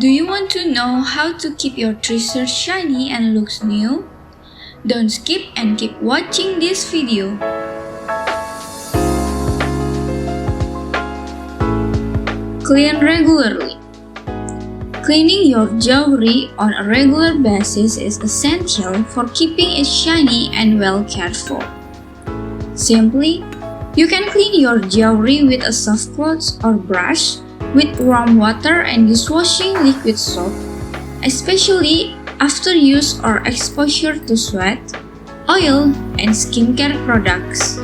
Do you want to know how to keep your treasure shiny and looks new? Don't skip and keep watching this video. Clean regularly. Cleaning your jewelry on a regular basis is essential for keeping it shiny and well cared for. Simply, you can clean your jewelry with a soft cloth or brush, with warm water and dishwashing liquid soap, especially after use or exposure to sweat, oil, and skincare products.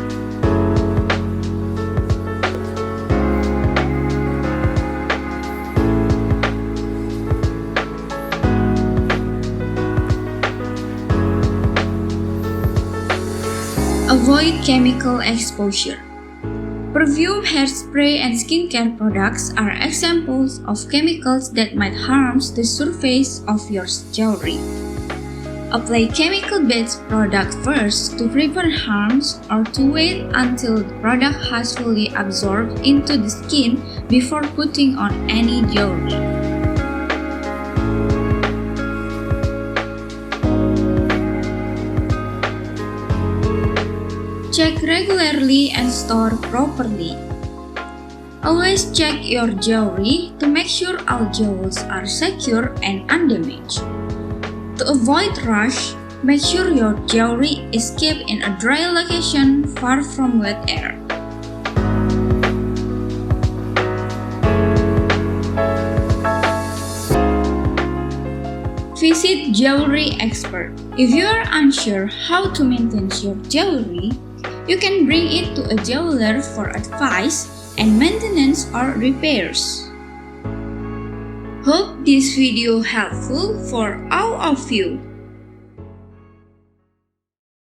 Avoid chemical exposure. Perfume, hairspray, and skincare products are examples of chemicals that might harm the surface of your jewelry. Apply chemical-based product first to prevent harms or to wait until the product has fully absorbed into the skin before putting on any jewelry. Check regularly and store properly. Always check your jewelry to make sure all jewels are secure and undamaged. To avoid rush, make sure your jewelry is kept in a dry location far from wet air. Visit jewelry expert. If you are unsure how to maintain your jewelry, you can bring it to a jeweler for advice and maintenance or repairs. Hope this video helpful for all of you.